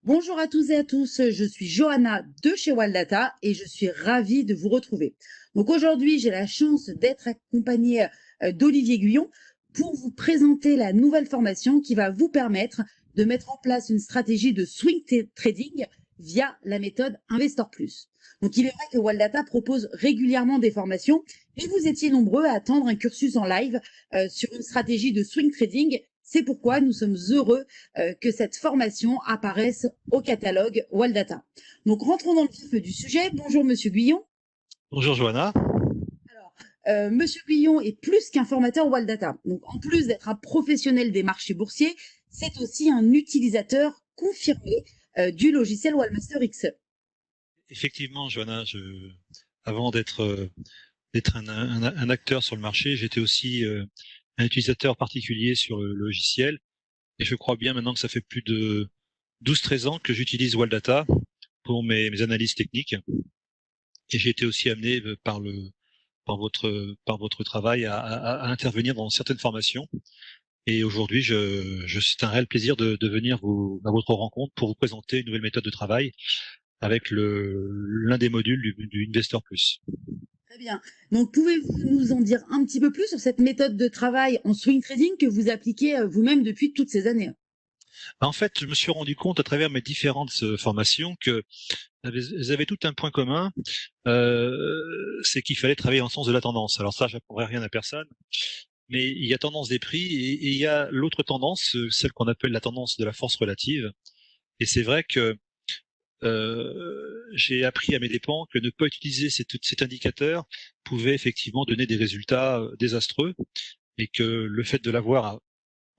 Bonjour à tous et à tous, je suis Johanna de chez Waldata et je suis ravie de vous retrouver. Donc aujourd'hui, j'ai la chance d'être accompagnée d'Olivier Guyon pour vous présenter la nouvelle formation qui va vous permettre de mettre en place une stratégie de trading via la méthode Investor Plus. Donc il est vrai que Waldata propose régulièrement des formations et vous étiez nombreux à attendre un cursus en live sur une stratégie de swing trading. C'est pourquoi nous sommes heureux que cette formation apparaisse au catalogue Waldata. Donc rentrons dans le vif du sujet. Bonjour Monsieur Guyon. Bonjour Johanna. Alors, Monsieur Guyon est plus qu'un formateur Waldata. Donc en plus d'être un professionnel des marchés boursiers, c'est aussi un utilisateur confirmé du logiciel Wallmaster X. Effectivement, Johanna, avant d'être un acteur sur le marché, j'étais aussi un utilisateur particulier sur le logiciel. Et je crois bien maintenant que ça fait plus de 12-13 ans que j'utilise Waldata pour mes analyses techniques. Et j'ai été aussi amené par votre travail à intervenir dans certaines formations. Et aujourd'hui, c'est un réel plaisir de venir à votre rencontre pour vous présenter une nouvelle méthode de travail avec l'un des modules du Investor Plus. Très bien. Donc, pouvez-vous nous en dire un petit peu plus sur cette méthode de travail en swing trading que vous appliquez vous-même depuis toutes ces années? En fait, je me suis rendu compte à travers mes différentes formations que elles avaient tout un point commun, c'est qu'il fallait travailler en sens de la tendance. Alors ça, j'apprendrai rien à personne, mais il y a tendance des prix et il y a l'autre tendance, celle qu'on appelle la tendance de la force relative. Et c'est vrai que j'ai appris à mes dépens que ne pas utiliser cet indicateur pouvait effectivement donner des résultats désastreux et que le fait de l'avoir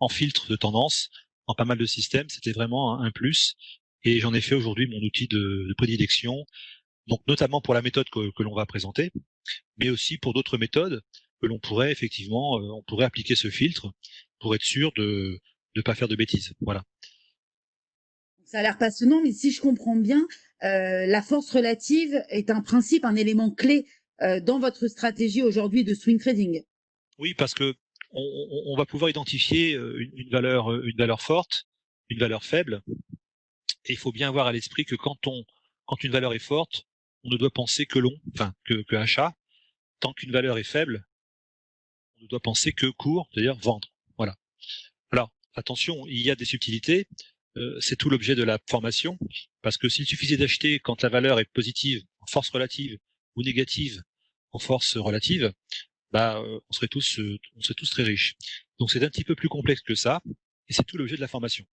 en filtre de tendance, en pas mal de systèmes, c'était vraiment un plus. Et j'en ai fait aujourd'hui mon outil de prédilection, donc notamment pour la méthode que l'on va présenter, mais aussi pour d'autres méthodes que l'on pourrait effectivement, on pourrait appliquer ce filtre pour être sûr de ne pas faire de bêtises. Voilà. Ça a l'air passionnant, mais si je comprends bien, la force relative est un principe, un élément clé dans votre stratégie aujourd'hui de swing trading. Oui, parce que on va pouvoir identifier une valeur forte, une valeur faible, et il faut bien avoir à l'esprit que quand une valeur est forte, on ne doit penser que long, enfin que achat. Tant qu'une valeur est faible, on ne doit penser que court, c'est-à-dire vendre. Voilà. Alors attention, il y a des subtilités. C'est tout l'objet de la formation, parce que s'il suffisait d'acheter quand la valeur est positive en force relative ou négative en force relative, on serait tous très riches. Donc c'est un petit peu plus complexe que ça, et c'est tout l'objet de la formation.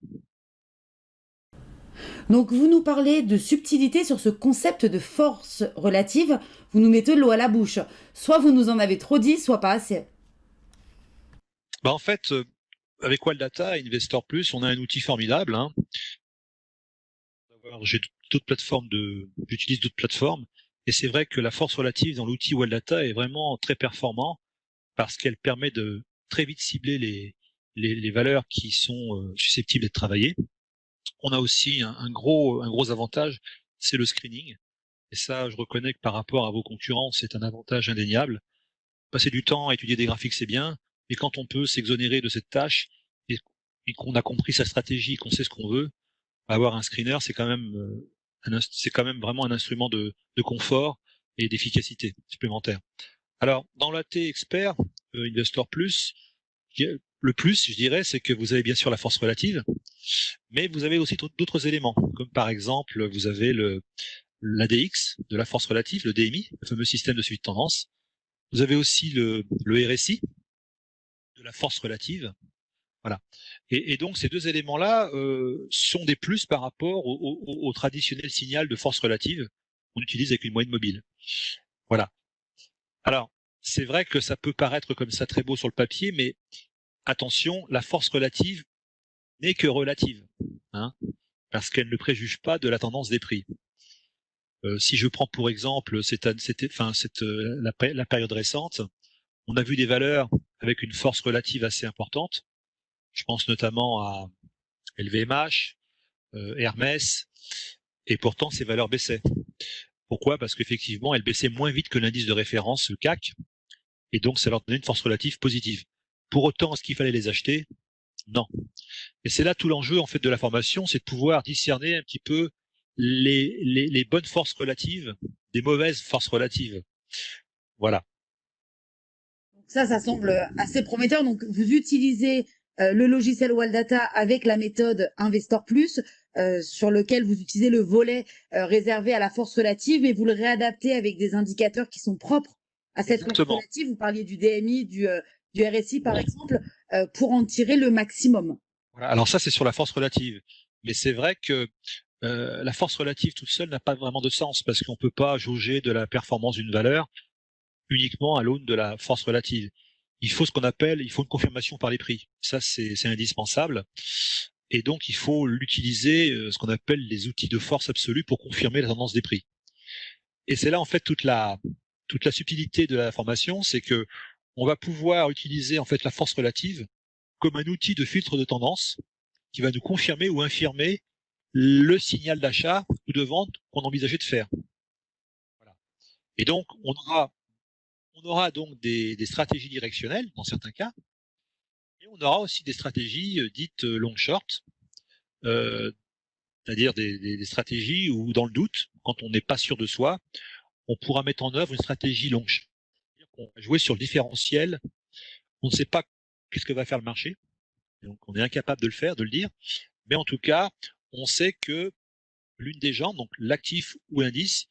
Donc vous nous parlez de subtilité sur ce concept de force relative, vous nous mettez de l'eau à la bouche. Soit vous nous en avez trop dit, soit pas assez. En fait, avec Waldata et Investor Plus, on a un outil formidable. Hein. J'utilise d'autres plateformes, et c'est vrai que la force relative dans l'outil Waldata est vraiment très performant parce qu'elle permet de très vite cibler les valeurs qui sont susceptibles d'être travaillées. On a aussi un gros avantage, c'est le screening. Et ça, je reconnais que par rapport à vos concurrents, c'est un avantage indéniable. Passer du temps à étudier des graphiques, c'est bien, mais quand on peut s'exonérer de cette tâche et qu'on a compris sa stratégie, qu'on sait ce qu'on veut, avoir un screener, c'est quand même vraiment un instrument de confort et d'efficacité supplémentaire. Alors, dans l'AT Expert, Investor Plus, le plus, je dirais, c'est que vous avez bien sûr la force relative, mais vous avez aussi d'autres éléments, comme par exemple, vous avez l'ADX de la force relative, le DMI, le fameux système de suivi de tendance. Vous avez aussi le RSI de la force relative. Voilà. Et donc ces deux éléments-là sont des plus par rapport au traditionnel signal de force relative qu'on utilise avec une moyenne mobile. Voilà. Alors, c'est vrai que ça peut paraître comme ça très beau sur le papier, mais attention, la force relative n'est que relative, hein, parce qu'elle ne préjuge pas de la tendance des prix. Si je prends pour exemple la période récente, on a vu des valeurs avec une force relative assez importante. Je pense notamment à LVMH, Hermès, et pourtant ces valeurs baissaient. Pourquoi? Parce qu'effectivement, elles baissaient moins vite que l'indice de référence, le CAC, et donc ça leur donnait une force relative positive. Pour autant, est-ce qu'il fallait les acheter? Non. Et c'est là tout l'enjeu en fait de la formation, c'est de pouvoir discerner un petit peu les bonnes forces relatives des mauvaises forces relatives. Voilà. Ça semble assez prometteur. Donc, vous utilisez le logiciel Waldata avec la méthode Investor Plus, sur lequel vous utilisez le volet réservé à la force relative et vous le réadaptez avec des indicateurs qui sont propres à cette force relative. Vous parliez du DMI, du RSI, par exemple, pour en tirer le maximum. Voilà. Alors ça, c'est sur la force relative. Mais c'est vrai que la force relative toute seule n'a pas vraiment de sens parce qu'on peut pas jauger de la performance d'une valeur uniquement à l'aune de la force relative. Il faut il faut une confirmation par les prix. Ça, c'est indispensable. Et donc, il faut l'utiliser, ce qu'on appelle les outils de force absolue pour confirmer la tendance des prix. Et c'est là, en fait, toute la subtilité de la formation, c'est que on va pouvoir utiliser, en fait, la force relative comme un outil de filtre de tendance qui va nous confirmer ou infirmer le signal d'achat ou de vente qu'on envisageait de faire. Voilà. Et donc, on aura donc des stratégies directionnelles dans certains cas, et on aura aussi des stratégies dites long short, c'est-à-dire des stratégies où, dans le doute, quand on n'est pas sûr de soi, on pourra mettre en œuvre une stratégie long short. C'est-à-dire qu'on va jouer sur le différentiel, on ne sait pas qu'est-ce que va faire le marché, donc on est incapable de le faire, de le dire, mais en tout cas, on sait que l'une des jambes, donc l'actif ou l'indice,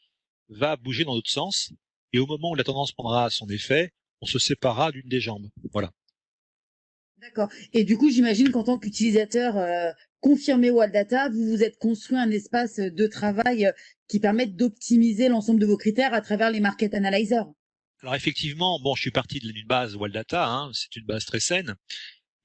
va bouger dans l'autre sens, et au moment où la tendance prendra son effet, on se séparera d'une des jambes. Voilà. D'accord. Et du coup, j'imagine qu'en tant qu'utilisateur confirmé Waldata, vous vous êtes construit un espace de travail qui permette d'optimiser l'ensemble de vos critères à travers les market analyzers. Alors effectivement, bon, je suis parti d'une base Waldata, hein, c'est une base très saine,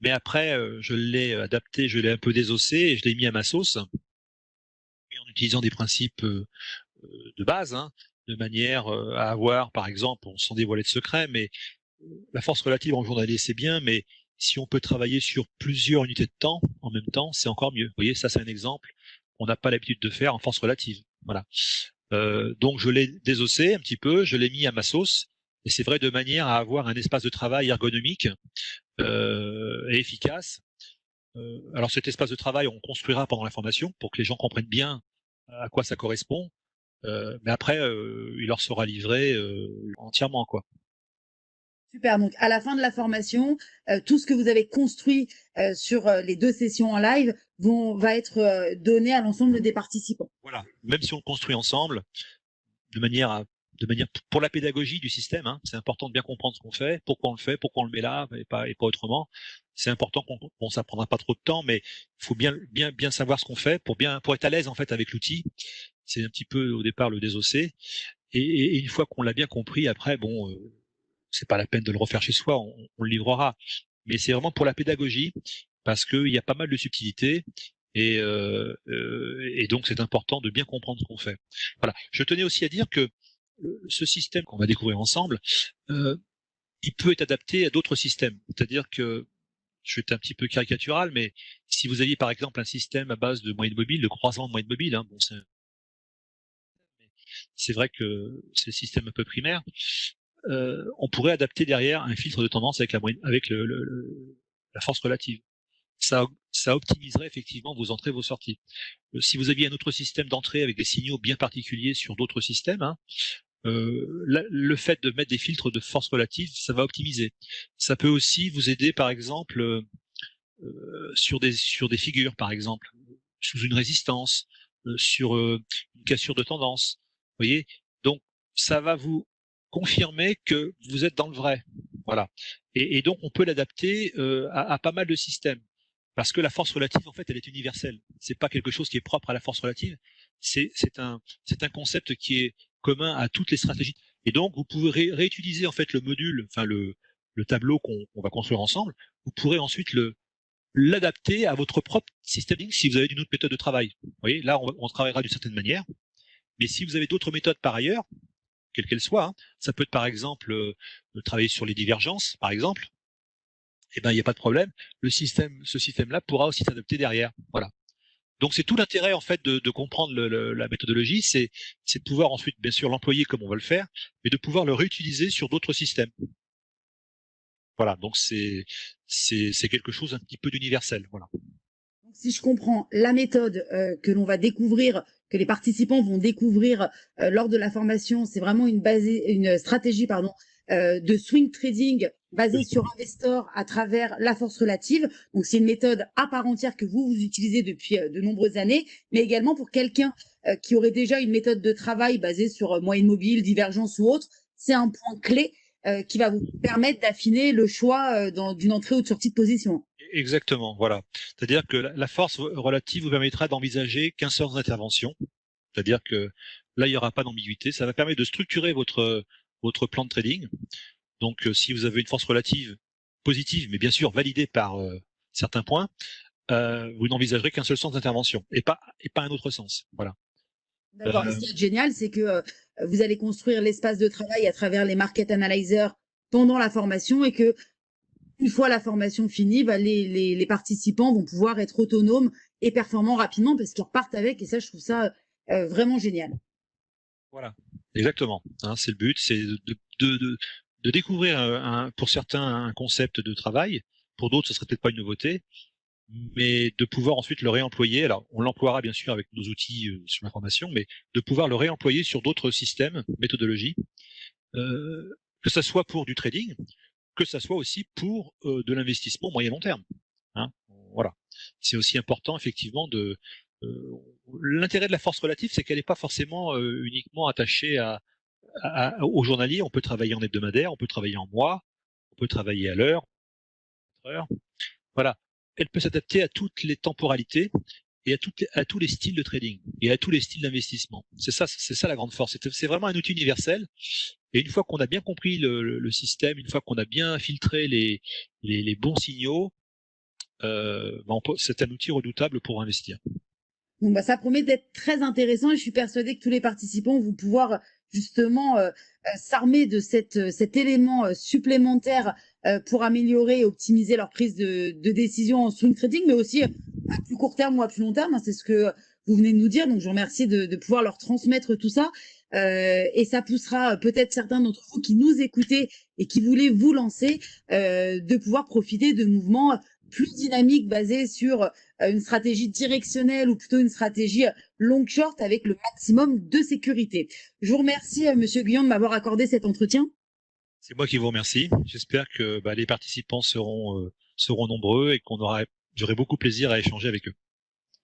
mais après, je l'ai adapté, je l'ai un peu désossé et je l'ai mis à ma sauce, et en utilisant des principes de base, hein, de manière à avoir, par exemple, sans dévoiler de secret, mais la force relative en journalier, c'est bien, mais si on peut travailler sur plusieurs unités de temps en même temps, c'est encore mieux. Vous voyez, ça c'est un exemple qu'on n'a pas l'habitude de faire en force relative. Voilà. Donc je l'ai désossé un petit peu, je l'ai mis à ma sauce, et c'est vrai de manière à avoir un espace de travail ergonomique et efficace. Alors cet espace de travail, on construira pendant la formation pour que les gens comprennent bien à quoi ça correspond. Mais après, il leur sera livré entièrement, quoi. Super. Donc, à la fin de la formation, tout ce que vous avez construit sur les 2 sessions en live va être donné à l'ensemble des participants. Voilà. Même si on le construit ensemble, de manière pour la pédagogie du système, hein, c'est important de bien comprendre ce qu'on fait, pourquoi on le fait, pourquoi on le met là et pas autrement. C'est important ça prendra pas trop de temps, mais il faut bien savoir ce qu'on fait pour être à l'aise en fait avec l'outil. C'est un petit peu au départ le désosser, et une fois qu'on l'a bien compris, après bon, c'est pas la peine de le refaire chez soi, on le livrera. Mais c'est vraiment pour la pédagogie, parce qu'il y a pas mal de subtilités, et donc c'est important de bien comprendre ce qu'on fait. Voilà. Je tenais aussi à dire que ce système qu'on va découvrir ensemble, il peut être adapté à d'autres systèmes. C'est-à-dire que, je vais être un petit peu caricatural, mais si vous aviez par exemple un système à base de moyenne mobile, de croisement de moyenne mobile, hein, bon, c'est vrai que c'est le système un peu primaire, on pourrait adapter derrière un filtre de tendance avec la moyenne, avec la force relative. Ça optimiserait effectivement vos entrées, vos sorties. Si vous aviez un autre système d'entrée avec des signaux bien particuliers sur d'autres systèmes, hein, le fait de mettre des filtres de force relative, ça va optimiser. Ça peut aussi vous aider, par exemple, sur des figures, par exemple, sous une résistance, sur une cassure de tendance. Vous voyez, donc ça va vous confirmer que vous êtes dans le vrai. Voilà. Et donc on peut l'adapter à pas mal de systèmes. Parce que la force relative, en fait, elle est universelle. C'est pas quelque chose qui est propre à la force relative. C'est un concept qui est commun à toutes les stratégies. Et donc, vous pouvez réutiliser, en fait, le module, enfin, le tableau qu'on va construire ensemble. Vous pourrez ensuite l'adapter à votre propre système si vous avez une autre méthode de travail. Vous voyez, là, on travaillera d'une certaine manière. Mais si vous avez d'autres méthodes par ailleurs, quelles qu'elles soient, hein, ça peut être, par exemple, travailler sur les divergences, par exemple, eh ben, il n'y a pas de problème. Ce système-là pourra aussi s'adapter derrière. Voilà. Donc, c'est tout l'intérêt, en fait, de comprendre la méthodologie, c'est de pouvoir ensuite, bien sûr, l'employer comme on va le faire, mais de pouvoir le réutiliser sur d'autres systèmes. Voilà. Donc, c'est c'est quelque chose un petit peu d'universel. Voilà. Donc, si je comprends, la méthode que l'on va découvrir, que les participants vont découvrir lors de la formation, c'est vraiment une stratégie de swing trading basée sur Investor à travers la force relative. Donc, c'est une méthode à part entière que vous utilisez depuis de nombreuses années, mais également pour quelqu'un qui aurait déjà une méthode de travail basée sur moyenne mobile, divergence ou autre, c'est un point clé qui va vous permettre d'affiner le choix d'une entrée ou de sortie de position. Exactement, voilà. C'est-à-dire que la force relative vous permettra d'envisager 15 heures d'intervention. C'est-à-dire que là, il n'y aura pas d'ambiguïté. Ça va permettre de structurer votre plan de trading. Donc, si vous avez une force relative positive, mais bien sûr validée par certains points, vous n'envisagerez qu'un seul sens d'intervention et pas un autre sens. Voilà. D'accord. Et ce qui est génial, c'est que vous allez construire l'espace de travail à travers les market analyzers pendant la formation et que une fois la formation finie, les participants vont pouvoir être autonomes et performants rapidement parce qu'ils repartent avec. Et ça, je trouve ça vraiment génial. Voilà, exactement. Hein, c'est le but, c'est de découvrir pour certains un concept de travail. Pour d'autres, ce serait peut-être pas une nouveauté, mais de pouvoir ensuite le réemployer. Alors, on l'emploiera bien sûr avec nos outils sur la formation, mais de pouvoir le réemployer sur d'autres systèmes, méthodologies, que ça soit pour du trading, que ça soit aussi pour de l'investissement moyen long terme. Hein, voilà. C'est aussi important effectivement l'intérêt de la force relative, c'est qu'elle n'est pas forcément uniquement attachée au journalier. On peut travailler en hebdomadaire, on peut travailler en mois, on peut travailler à l'heure, voilà. Elle peut s'adapter à toutes les temporalités et à tous les styles de trading et à tous les styles d'investissement. C'est ça la grande force. C'est vraiment un outil universel. Et une fois qu'on a bien compris le système, une fois qu'on a bien filtré les bons signaux, c'est un outil redoutable pour investir. Bon, ça promet d'être très intéressant et je suis persuadée que tous les participants vont pouvoir justement s'armer de cet élément supplémentaire pour améliorer et optimiser leur prise de décision en swing trading, mais aussi à plus court terme ou à plus long terme. Hein, c'est ce que vous venez de nous dire. Donc, je vous remercie de pouvoir leur transmettre tout ça. Et ça poussera peut-être certains d'entre vous qui nous écoutez et qui voulaient vous lancer de pouvoir profiter de mouvements plus dynamiques basés sur une stratégie directionnelle ou plutôt une stratégie long short avec le maximum de sécurité. Je vous remercie, Monsieur Guyon, de m'avoir accordé cet entretien. C'est moi qui vous remercie. J'espère que les participants seront nombreux et j'aurai beaucoup plaisir à échanger avec eux.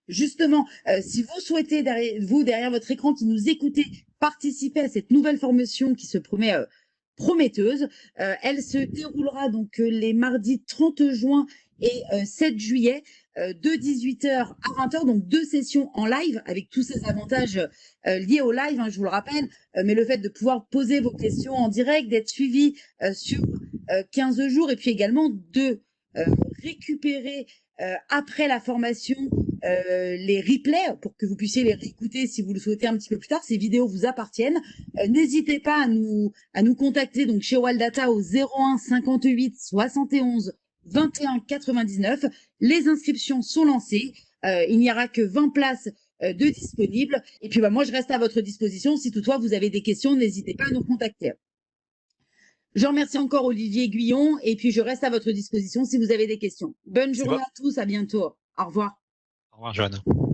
Justement, si vous souhaitez, derrière votre écran qui nous écoutez, participer à cette nouvelle formation qui se promet prometteuse, elle se déroulera donc les mardis 30 juin et 7 juillet de 18h à 20h, donc 2 sessions en live avec tous ces avantages liés au live, hein, je vous le rappelle, mais le fait de pouvoir poser vos questions en direct, d'être suivi sur 15 jours et puis également de récupérer après la formation les replays pour que vous puissiez les réécouter si vous le souhaitez un petit peu plus tard. Ces vidéos vous appartiennent. N'hésitez pas à nous contacter donc chez Waldata au 01 58 71 21 99. Les inscriptions sont lancées. Il n'y aura que 20 places de disponibles. Et puis moi, je reste à votre disposition. Si toutefois vous avez des questions, n'hésitez pas à nous contacter. Je remercie encore Olivier Guyon et puis je reste à votre disposition si vous avez des questions. Bonne journée à tous, à bientôt. Au revoir. Au revoir, Joanne.